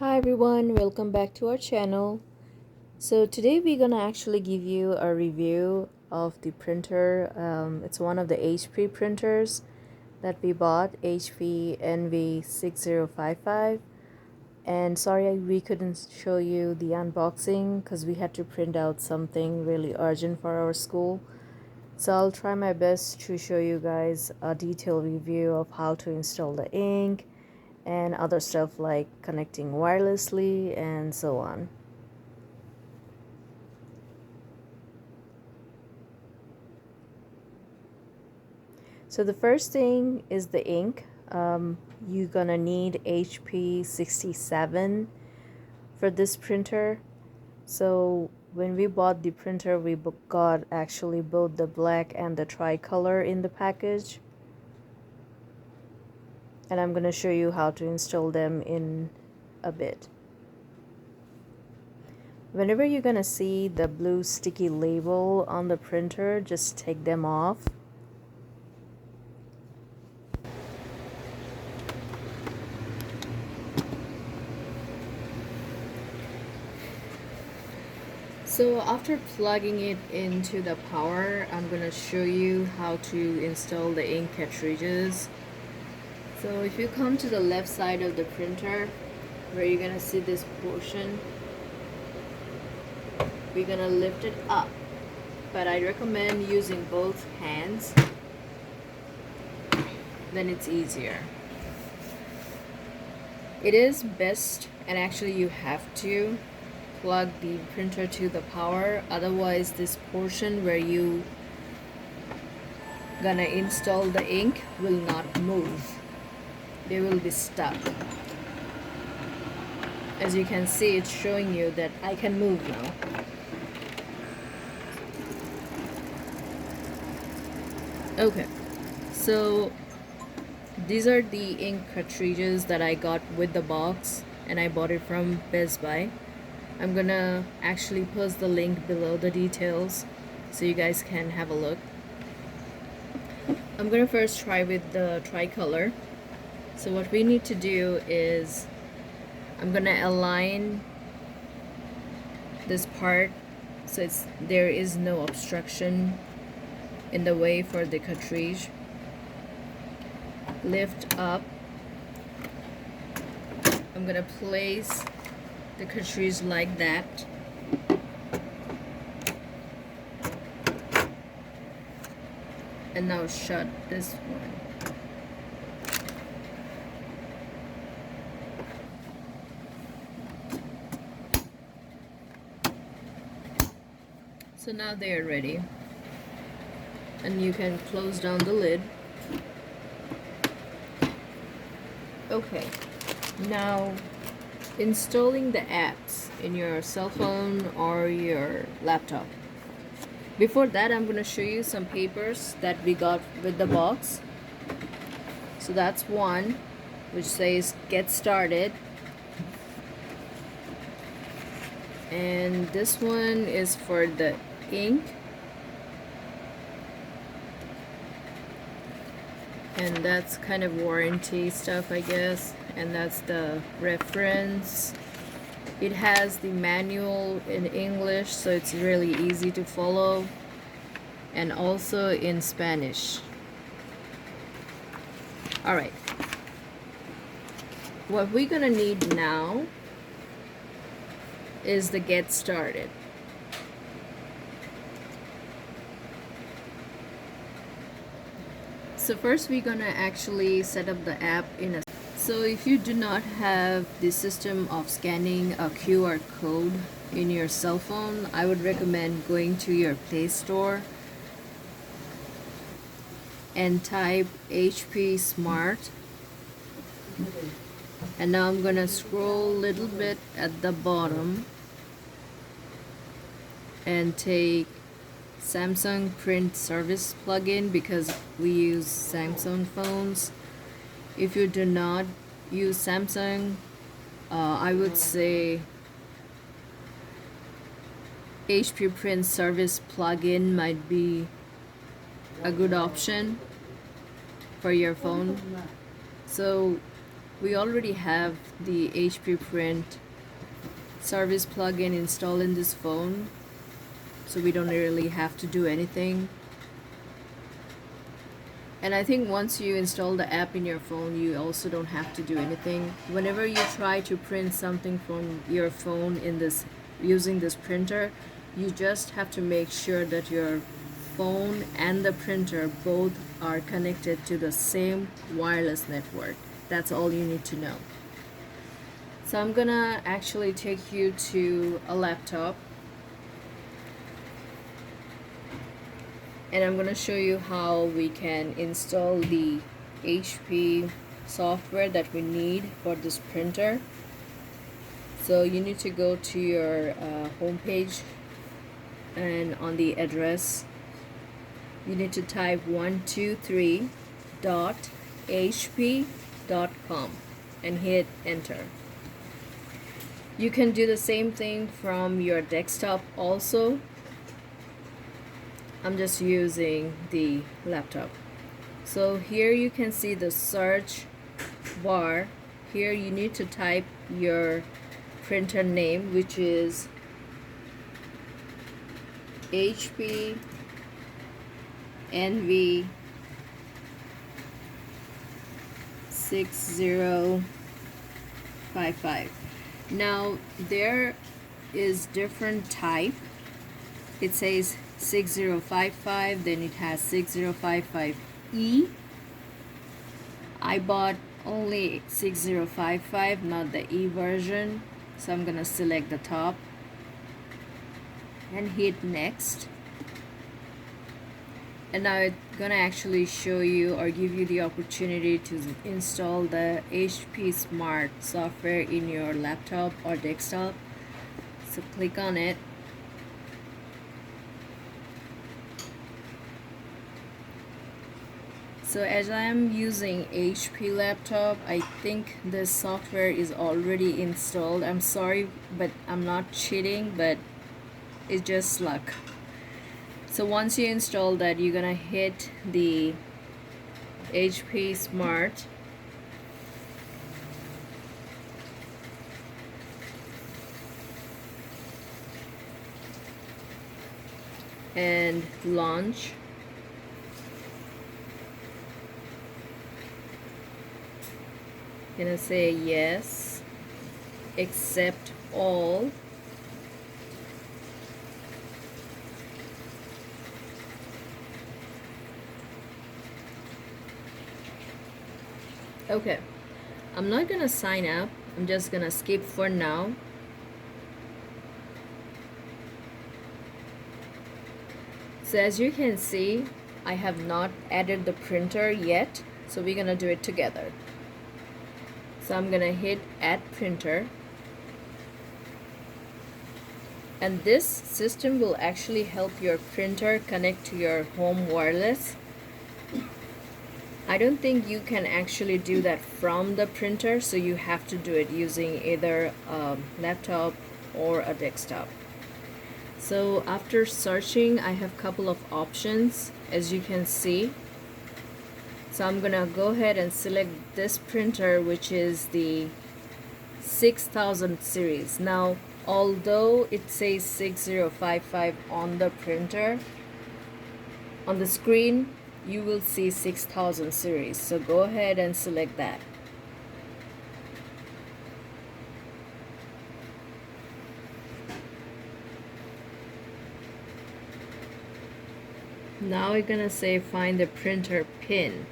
Hi everyone, welcome back to our channel. So today we're gonna actually give you a review of the printer. It's one of the HP printers that we bought, HP NV6055. And sorry we couldn't show you the unboxing because we had to print out something really urgent for our school. So I'll try my best to show you guys a detailed review of how to install the ink and other stuff like connecting wirelessly and so on. So the first thing is the ink. You're gonna need HP 67 for this printer. So when we bought the printer, we got actually both the black and the tricolor in the package. And I'm gonna show you how to install them in a bit. Whenever you're gonna see the blue sticky label on the printer, just take them off. So after plugging it into the power, I'm gonna show you how to install the ink cartridges. So if you come to the left side of the printer, where you're gonna see this portion, we're gonna lift it up. But I recommend using both hands, then it's easier. It is best, and actually you have to plug the printer to the power, otherwise this portion where you gonna install the ink will not move. They will be stuck. As you can see, it's showing you that I can move now. Okay, so these are the ink cartridges that I got with the box, and I bought it from Best Buy. I'm gonna actually post the link below the details so you guys can have a look. I'm gonna first try with the tricolor. So what we need to do is I'm gonna align this part so there is no obstruction in the way for the cartridge. Lift up. I'm gonna place the cartridge like that. And now shut this one. So now they are ready. And you can close down the lid. Okay, now installing the apps in your cell phone or your laptop. Before that, I'm going to show you some papers that we got with the box. So that's one, which says get started. And this one is for the ink. And that's kind of warranty stuff, I guess. And that's the reference. It has the manual in English, so it's really easy to follow, and also in Spanish. Alright, what we're gonna need now is the get started. So first we're gonna actually set up the app in a. So if you do not have the system of scanning a QR code in your cell phone, I would recommend going to your Play Store and type HP Smart. And now I'm gonna scroll a little bit at the bottom and take Samsung Print Service plugin because we use Samsung phones. If you do not use Samsung, I would say HP Print Service plugin might be a good option for your phone. So We already have the HP Print service plugin installed in this phone, so we don't really have to do anything. And I think once you install the app in your phone, you also don't have to do anything. Whenever you try to print something from your phone in this using this printer, you just have to make sure that your phone and the printer both are connected to the same wireless network. That's all you need to know. So I'm gonna actually take you to a laptop, and I'm gonna show you how we can install the HP software that we need for this printer. So you need to go to your home page, and on the address you need to type 123.hp.com and hit enter. You can do the same thing from your desktop also. I'm just using the laptop. So here you can see the search bar. Here you need to type your printer name, which is HP NV 6055. Now there is different type. It says 6055, then it has 6055E. I bought only 6055, not the E version, so I'm gonna select the top and hit next. And now it's gonna actually show you or give you the opportunity to install the HP Smart software in your laptop or desktop. So click on it. So as I am using HP laptop, I think this software is already installed. I'm sorry, but I'm not cheating, but it's just luck. So once you install that, you're gonna hit the HP Smart and launch. Gonna say yes, accept all. Okay, I'm not gonna sign up, I'm just gonna skip for now. So as you can see, I have not added the printer yet, so we're gonna do it together. So I'm gonna hit add printer, and this system will actually help your printer connect to your home wireless. I don't think you can actually do that from the printer, so you have to do it using either a laptop or a desktop. So after searching, I have a couple of options, as you can see. So I'm gonna go ahead and select this printer, which is the 6000 series. Now, although it says 6055 on the printer, on the screen you will see 6000 series, so go ahead and select that. Now we're gonna say find the printer pin.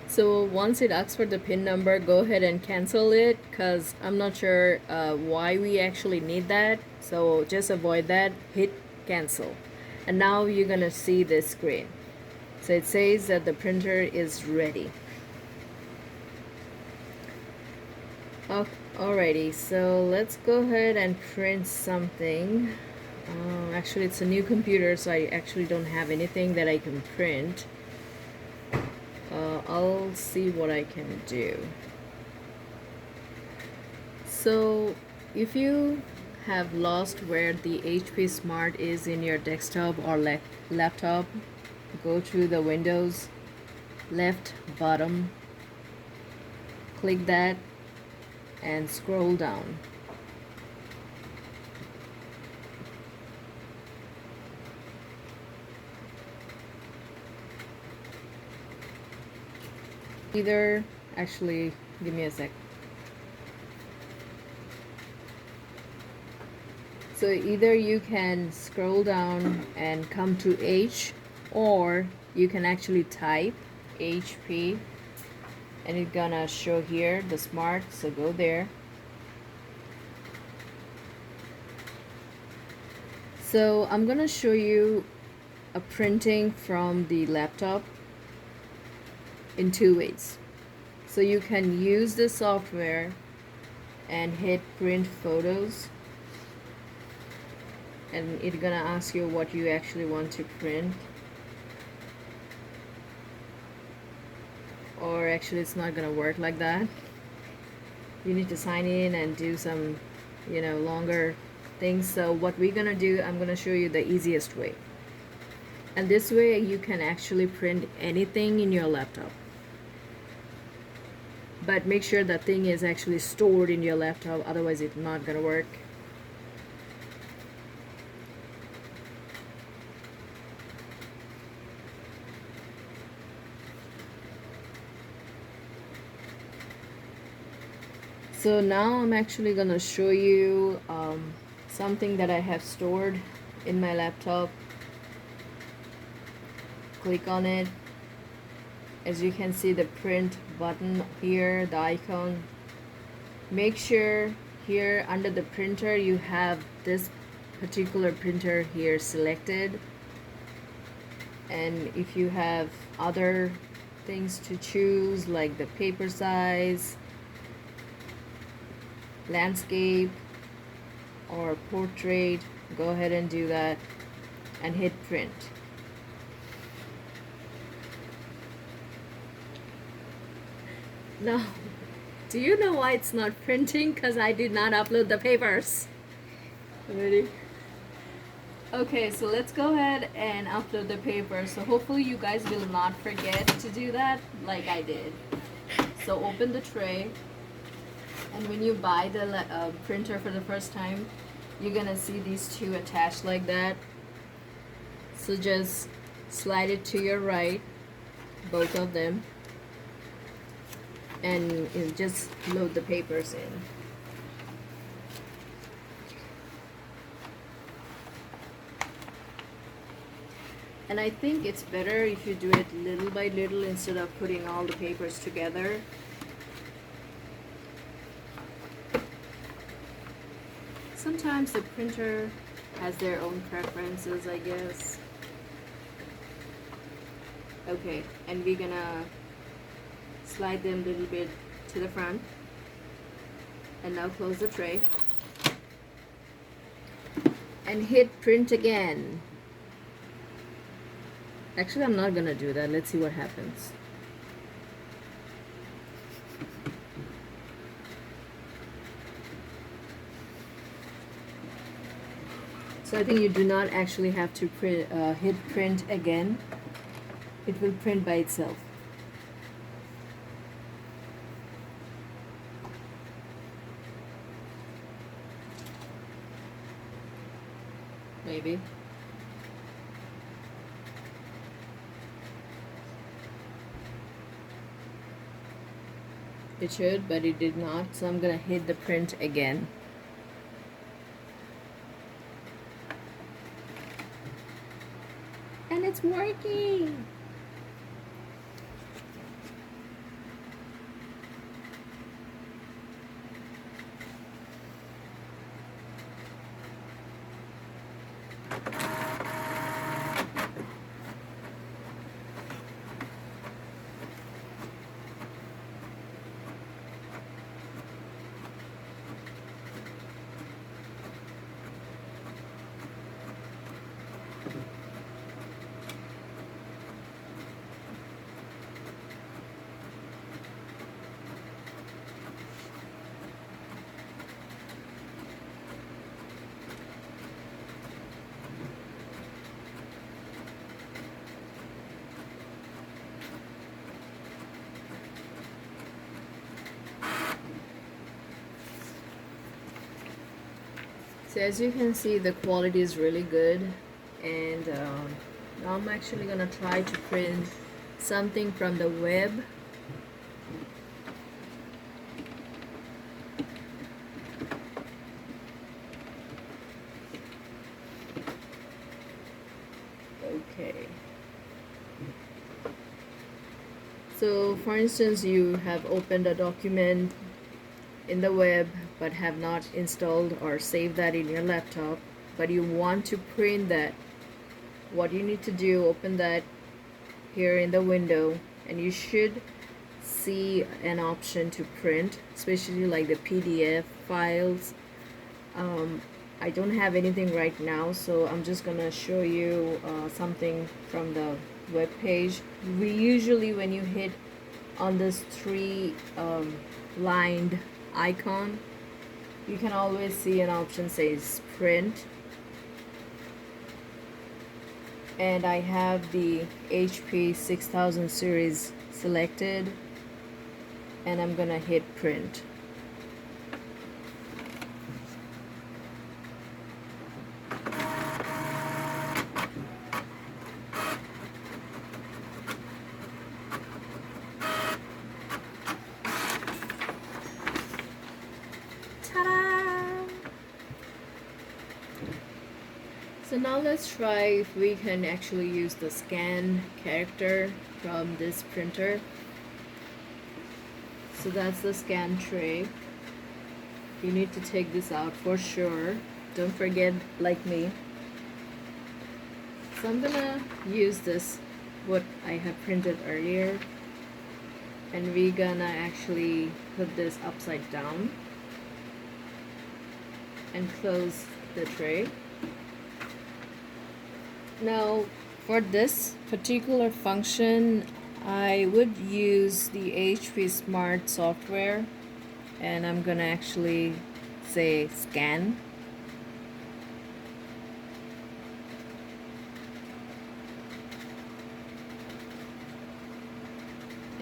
So once it asks for the pin number, go ahead and cancel it, because I'm not sure why we actually need that, so just avoid that. Hit cancel, and now you're gonna see this screen. So it says that the printer is ready. Alrighty, so let's go ahead and print something. Actually, it's a new computer, so I actually don't have anything that I can print. I'll see what I can do. So if you have lost where the HP Smart is in your desktop or laptop, go to the Windows left bottom click that and scroll down. Either, actually, give me a sec. So either you can scroll down and come to H, or you can actually type HP and it's gonna show here the smart, so go there. So I'm gonna show you a printing from the laptop in two ways. So you can use the software and hit print photos, and it's gonna ask you what you actually want to print. Or actually it's not gonna work like that. You need to sign in and do some, longer things. So what we're gonna do, I'm gonna show you the easiest way. And this way you can actually print anything in your laptop. But make sure that thing is actually stored in your laptop, otherwise it's not gonna work. So now I'm actually gonna show you something that I have stored in my laptop. Click on it. As you can see, the print button here, the icon. Make sure here under the printer you have this particular printer here selected, and if you have other things to choose like the paper size, landscape, or portrait, go ahead and do that and hit print. Now, do you know why it's not printing? Because I did not upload the papers. Ready? Okay, so let's go ahead and upload the paper. So hopefully you guys will not forget to do that like I did. So open the tray, and when you buy the printer for the first time, you're gonna see these two attached like that. So just slide it to your right, both of them, and you just load the papers in. And I think it's better if you do it little by little instead of putting all the papers together. Sometimes the printer has their own preferences, I guess. Okay, and we're gonna slide them a little bit to the front. And now close the tray. And hit print again. Actually, I'm not gonna do that. Let's see what happens. So I think you do not actually have to print, hit print again. It will print by itself. Maybe. It should, but it did not. So I'm gonna hit the print again. And it's working. So as you can see, the quality is really good, and now I'm actually gonna try to print something from the web. Okay. So for instance, you have opened a document in the web but have not installed or saved that in your laptop, but you want to print that. What you need to do, open that here in the window, and you should see an option to print, especially like the PDF files. I don't have anything right now, so I'm just gonna show you something from the web page. We usually, when you hit on this three lined icon, you can always see an option says print, and I have the HP 6000 series selected, and I'm gonna hit print. So now let's try if we can actually use the scan character from this printer. So that's the scan tray. You need to take this out for sure. Don't forget, like me. So I'm gonna use this, what I have printed earlier, and we're gonna actually put this upside down and close the tray. Now for this particular function, I would use the HP Smart software, and I'm gonna actually say scan.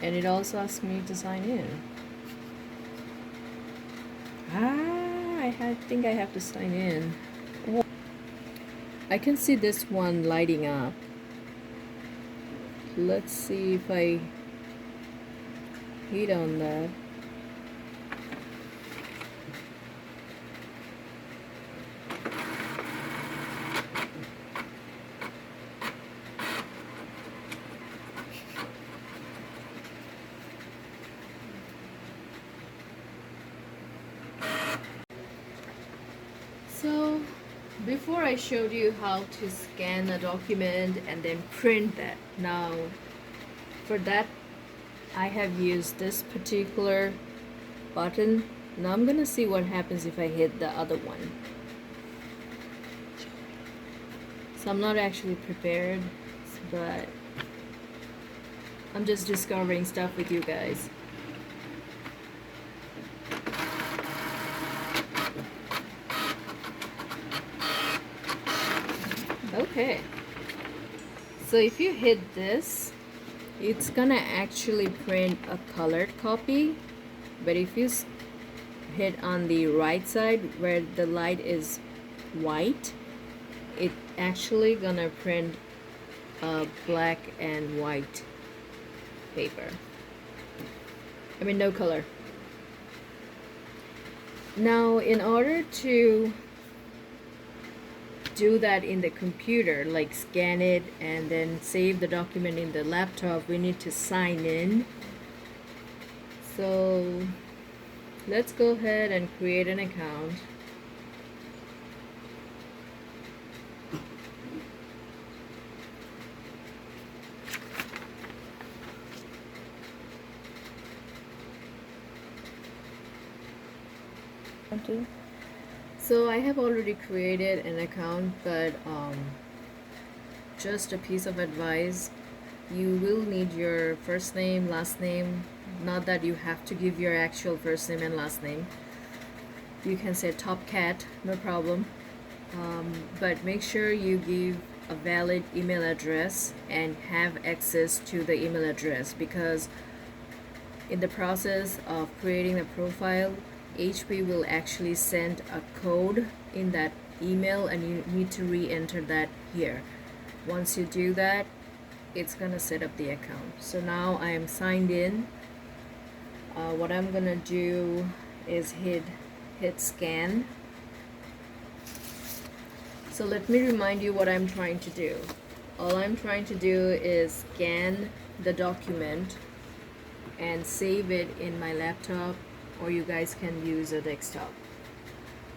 And it also asks me to sign in. I think I have to sign in. I can see this one lighting up. Let's see if I hit on that. So before I showed you how to scan a document and then print that. Now for that I have used this particular button. Now I'm gonna see what happens if I hit the other one. So I'm not actually prepared, but I'm just discovering stuff with you guys. Okay, so if you hit this, it's gonna actually print a colored copy, but if you hit on the right side where the light is white, it actually gonna print a black and white paper. I mean, no color. Now in order to do that in the computer, like scan it and then save the document in the laptop, we need to sign in. So let's go ahead and create an account. So I have already created an account, but just a piece of advice, you will need your first name, last name. Not that you have to give your actual first name and last name. You can say Top Cat, no problem. But make sure you give a valid email address and have access to the email address, because in the process of creating a profile, HP will actually send a code in that email, and you need to re-enter that here. Once you do that, it's gonna set up the account. So now I am signed in. What I'm gonna do is hit scan. So let me remind you what I'm trying to do. All I'm trying to do is scan the document and save it in my laptop, or you guys can use a desktop.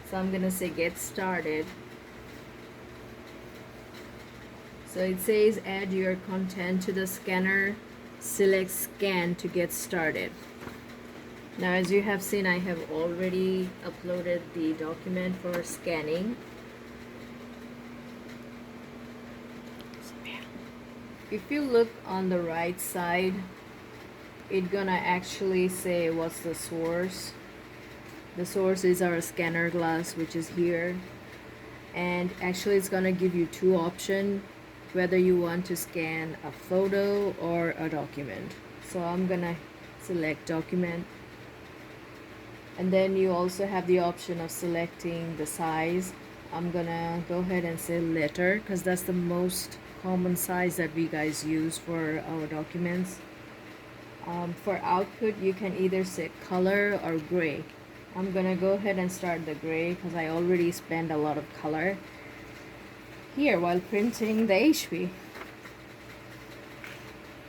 So I'm gonna say get started. So it says add your content to the scanner, select scan to get started. Now as you have seen, I have already uploaded the document for scanning. If you look on the right side, it's gonna actually say what's the source. The source is our scanner glass, which is here, and actually it's gonna give you two options, whether you want to scan a photo or a document. So I'm gonna select document, and then you also have the option of selecting the size. I'm gonna go ahead and say letter, because that's the most common size that we guys use for our documents. For output, you can either say color or gray. I'm gonna go ahead and start the gray because I already spent a lot of color here while printing the HP.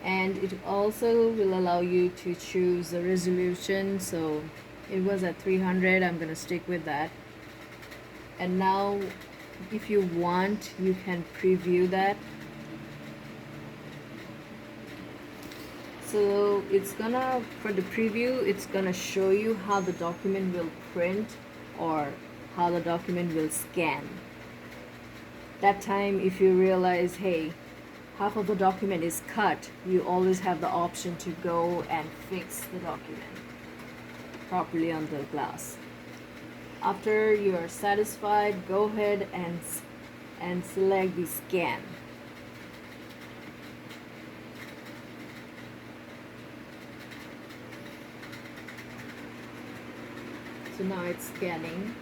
And it also will allow you to choose the resolution. So it was at 300, I'm gonna stick with that. And now if you want, you can preview that. So it's gonna, for the preview, it's gonna show you how the document will print or how the document will scan. That time, if you realize, hey, half of the document is cut, you always have the option to go and fix the document properly on the glass. After you are satisfied, go ahead and select the scan. So now it's scanning,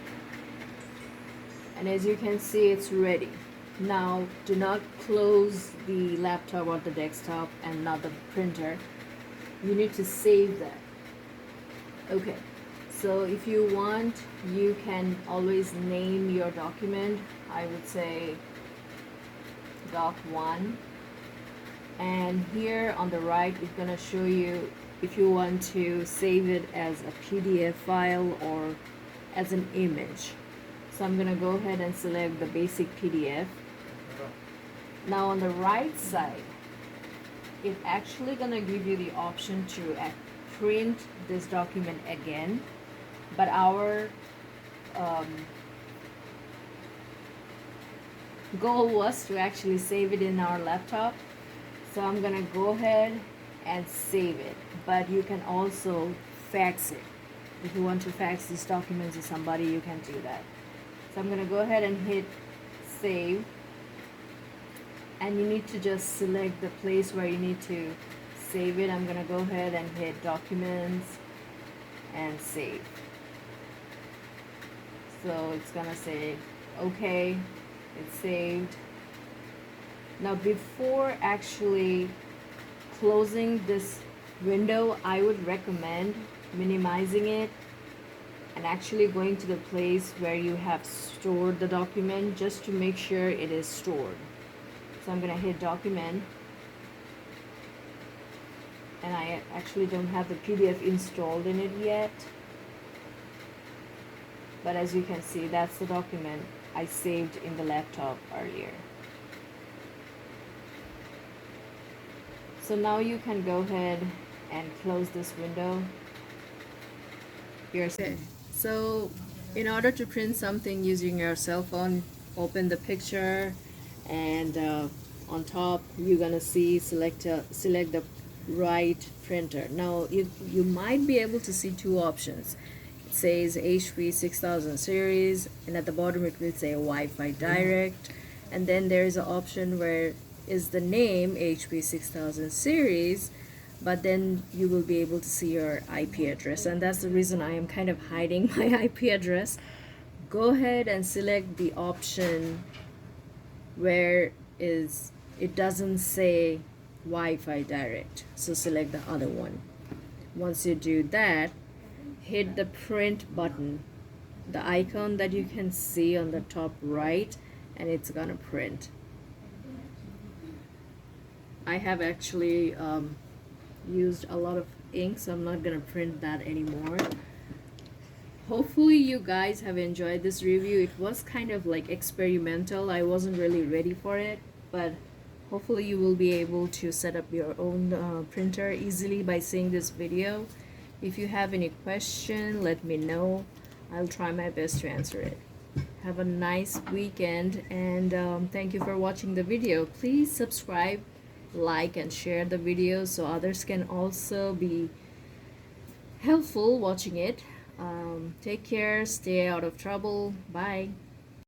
and as you can see, it's ready. Now do not close the laptop or the desktop and not the printer. You need to save that. Okay, so if you want, you can always name your document. I would say doc1, and here on the right it's gonna show you if you want to save it as a PDF file or as an image. So I'm gonna go ahead and select the basic PDF. Now on the right side, it's actually gonna give you the option to print this document again, but our goal was to actually save it in our laptop. So I'm gonna go ahead and save it, but you can also fax it. If you want to fax these documents to somebody, you can do that. So I'm gonna go ahead and hit save, and you need to just select the place where you need to save it. I'm gonna go ahead and hit documents and save. So it's gonna say okay, it's saved. Now before actually closing this window, I would recommend minimizing it and actually going to the place where you have stored the document, just to make sure it is stored. So I'm gonna hit document, and I actually don't have the PDF installed in it yet, but as you can see, that's the document I saved in the laptop earlier. So now you can go ahead and close this window. Okay. So in order to print something using your cell phone, open the picture, and on top you're gonna see select the right printer. Now you might be able to see two options. It says HP 6000 series, and at the bottom it will say Wi-Fi Direct, and then there is an option where is the name HP 6000 series, but then you will be able to see your IP address, and that's the reason I am kind of hiding my IP address. go ahead and select the option where is it doesn't say Wi-Fi direct, so select the other one. Once you do that, hit the print button, the icon that you can see on the top right, and it's gonna print. I have actually used a lot of ink, so I'm not gonna print that anymore. Hopefully you guys have enjoyed this review. It was kind of like experimental. I wasn't really ready for it, but hopefully you will be able to set up your own printer easily by seeing this video. If you have any question, let me know. I'll try my best to answer it. Have a nice weekend, and thank you for watching the video. Please subscribe, like, and share the video so others can also be helpful watching it. Take care, stay out of trouble. Bye.